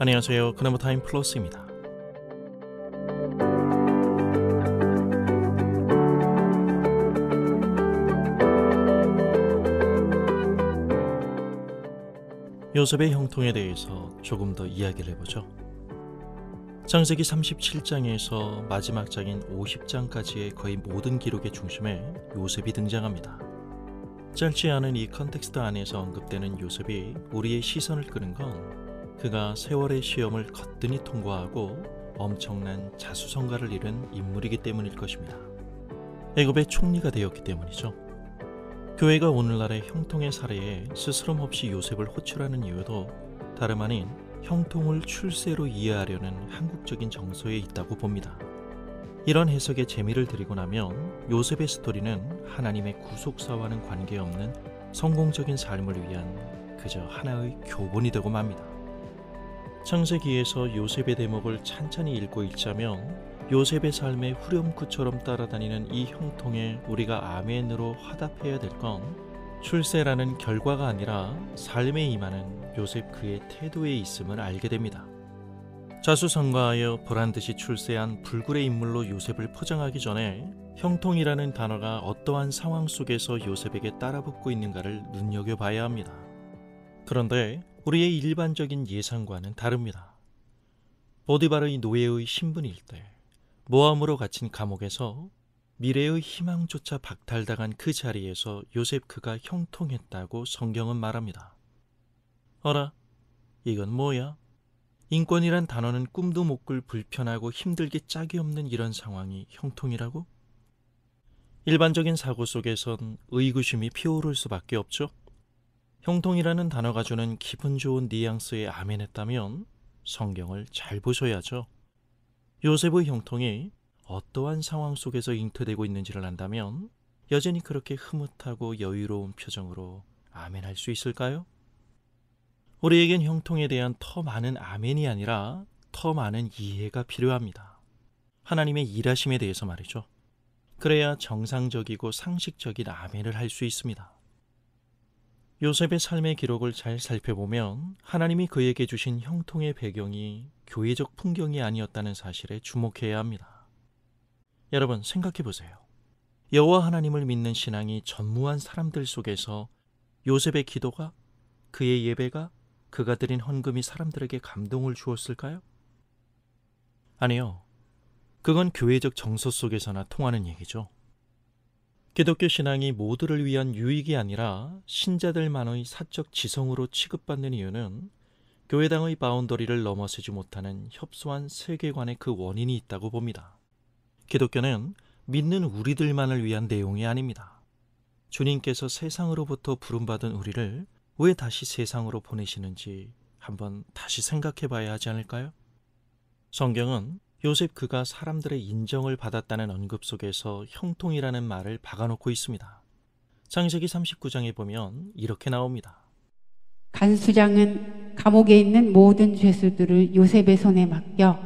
안녕하세요. 그나무타임 플러스입니다. 요셉의 형통에 대해서 조금 더 이야기를 해보죠. 창세기 37장에서 마지막 장인 50장까지의 거의 모든 기록의 중심에 요셉이 등장합니다. 짧지 않은 이 컨텍스트 안에서 언급되는 요셉이 우리의 시선을 끄는 건 그가 세월의 시험을 거뜬히 통과하고 엄청난 자수성가를 이룬 인물이기 때문일 것입니다. 애굽의 총리가 되었기 때문이죠. 교회가 오늘날의 형통의 사례에 스스럼 없이 요셉을 호출하는 이유도 다름 아닌 형통을 출세로 이해하려는 한국적인 정서에 있다고 봅니다. 이런 해석에 재미를 들이고 나면 요셉의 스토리는 하나님의 구속사와는 관계없는 성공적인 삶을 위한 그저 하나의 교본이 되고 맙니다. 창세기에서 요셉의 대목을 찬찬히 읽고 읽자면 요셉의 삶의 후렴구처럼 따라다니는 이 형통에 우리가 아멘으로 화답해야 될 건 출세라는 결과가 아니라 삶에 임하는 요셉 그의 태도에 있음을 알게 됩니다. 자수성가하여 보란듯이 출세한 불굴의 인물로 요셉을 포장하기 전에 형통이라는 단어가 어떠한 상황 속에서 요셉에게 따라붙고 있는가를 눈여겨봐야 합니다. 그런데 우리의 일반적인 예상과는 다릅니다. 보디발의 노예의 신분일 때 모함으로 갇힌 감옥에서 미래의 희망조차 박탈당한 그 자리에서 요셉 그가 형통했다고 성경은 말합니다. 어라, 이건 뭐야? 인권이란 단어는 꿈도 못 꿀 불편하고 힘들게 짝이 없는 이런 상황이 형통이라고? 일반적인 사고 속에선 의구심이 피어오를 수밖에 없죠. 형통이라는 단어가 주는 기분 좋은 뉘앙스에 아멘했다면 성경을 잘 보셔야죠. 요셉의 형통이 어떠한 상황 속에서 잉태되고 있는지를 안다면 여전히 그렇게 흐뭇하고 여유로운 표정으로 아멘할 수 있을까요? 우리에겐 형통에 대한 더 많은 아멘이 아니라 더 많은 이해가 필요합니다. 하나님의 일하심에 대해서 말이죠. 그래야 정상적이고 상식적인 아멘을 할 수 있습니다. 요셉의 삶의 기록을 잘 살펴보면 하나님이 그에게 주신 형통의 배경이 교회적 풍경이 아니었다는 사실에 주목해야 합니다. 여러분 생각해 보세요. 여호와 하나님을 믿는 신앙이 전무한 사람들 속에서 요셉의 기도가, 그의 예배가, 그가 드린 헌금이 사람들에게 감동을 주었을까요? 아니요. 그건 교회적 정서 속에서나 통하는 얘기죠. 기독교 신앙이 모두를 위한 유익이 아니라 신자들만의 사적 지성으로 취급받는 이유는 교회당의 바운더리를 넘어서지 못하는 협소한 세계관의 그 원인이 있다고 봅니다. 기독교는 믿는 우리들만을 위한 내용이 아닙니다. 주님께서 세상으로부터 부름받은 우리를 왜 다시 세상으로 보내시는지 한번 다시 생각해 봐야 하지 않을까요? 성경은 요셉 그가 사람들의 인정을 받았다는 언급 속에서 형통이라는 말을 박아놓고 있습니다. 창세기 39장에 보면 이렇게 나옵니다. 간수장은 감옥에 있는 모든 죄수들을 요셉의 손에 맡겨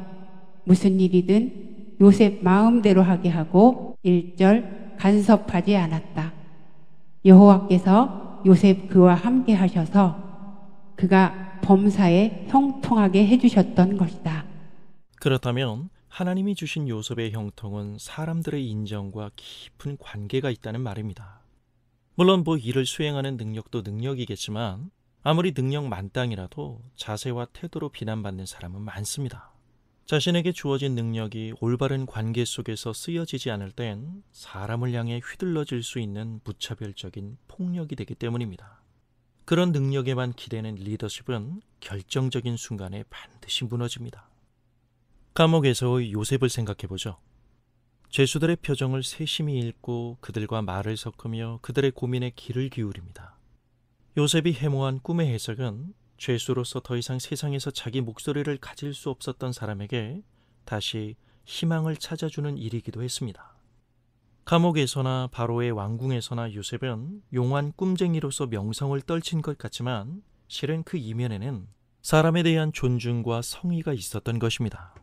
무슨 일이든 요셉 마음대로 하게 하고 1절 간섭하지 않았다. 여호와께서 요셉 그와 함께 하셔서 그가 범사에 형통하게 해주셨던 것이다. 그렇다면 하나님이 주신 요셉의 형통은 사람들의 인정과 깊은 관계가 있다는 말입니다. 물론 일을 수행하는 능력도 능력이겠지만 아무리 능력 만땅이라도 자세와 태도로 비난받는 사람은 많습니다. 자신에게 주어진 능력이 올바른 관계 속에서 쓰여지지 않을 땐 사람을 향해 휘둘러질 수 있는 무차별적인 폭력이 되기 때문입니다. 그런 능력에만 기대는 리더십은 결정적인 순간에 반드시 무너집니다. 감옥에서의 요셉을 생각해보죠. 죄수들의 표정을 세심히 읽고 그들과 말을 섞으며 그들의 고민에 귀를 기울입니다. 요셉이 해모한 꿈의 해석은 죄수로서 더 이상 세상에서 자기 목소리를 가질 수 없었던 사람에게 다시 희망을 찾아주는 일이기도 했습니다. 감옥에서나 바로의 왕궁에서나 요셉은 용한 꿈쟁이로서 명성을 떨친 것 같지만 실은 그 이면에는 사람에 대한 존중과 성의가 있었던 것입니다.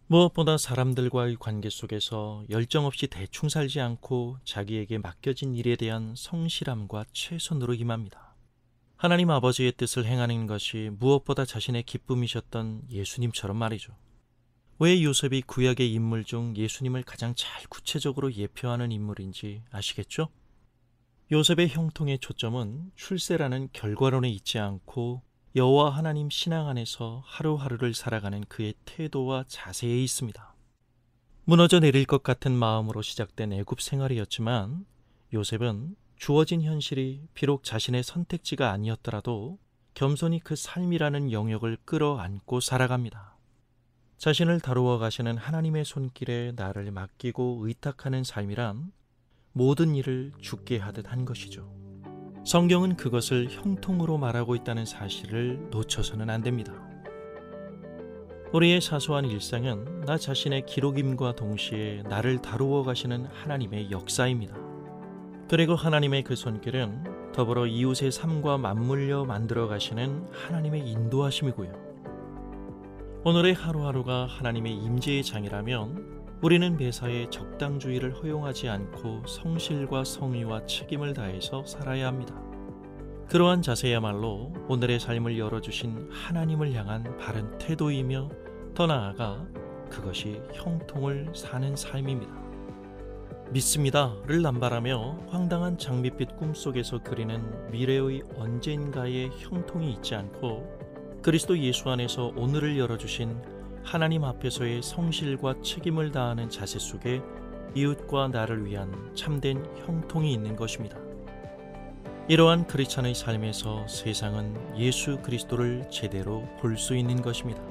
무엇보다 사람들과의 관계 속에서 열정 없이 대충 살지 않고 자기에게 맡겨진 일에 대한 성실함과 최선으로 임합니다. 하나님 아버지의 뜻을 행하는 것이 무엇보다 자신의 기쁨이셨던 예수님처럼 말이죠. 왜 요셉이 구약의 인물 중 예수님을 가장 잘 구체적으로 예표하는 인물인지 아시겠죠? 요셉의 형통의 초점은 출세라는 결과론에 있지 않고 여호와 하나님 신앙 안에서 하루하루를 살아가는 그의 태도와 자세에 있습니다. 무너져 내릴 것 같은 마음으로 시작된 애굽 생활이었지만 요셉은 주어진 현실이 비록 자신의 선택지가 아니었더라도 겸손히 그 삶이라는 영역을 끌어안고 살아갑니다. 자신을 다루어 가시는 하나님의 손길에 나를 맡기고 의탁하는 삶이란 모든 일을 주께 하듯 한 것이죠. 성경은 그것을 형통으로 말하고 있다는 사실을 놓쳐서는 안 됩니다. 우리의 사소한 일상은 나 자신의 기록임과 동시에 나를 다루어 가시는 하나님의 역사입니다. 그리고 하나님의 그 손길은 더불어 이웃의 삶과 맞물려 만들어 가시는 하나님의 인도하심이고요. 오늘의 하루하루가 하나님의 임재의 장이라면 우리는 매사에 적당주의를 허용하지 않고 성실과 성의와 책임을 다해서 살아야 합니다. 그러한 자세야말로 오늘의 삶을 열어주신 하나님을 향한 바른 태도이며 더 나아가 그것이 형통을 사는 삶입니다. 믿습니다를 남발하며 황당한 장밋빛 꿈속에서 그리는 미래의 언젠가의 형통이 있지 않고 그리스도 예수 안에서 오늘을 열어주신 하나님 앞에서의 성실과 책임을 다하는 자세 속에 이웃과 나를 위한 참된 형통이 있는 것입니다. 이러한 크리스찬의 삶에서 세상은 예수 그리스도를 제대로 볼 수 있는 것입니다.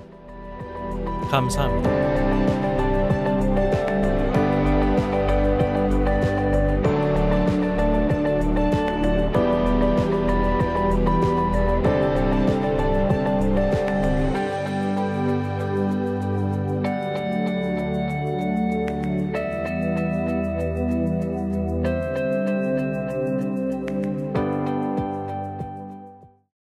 감사합니다.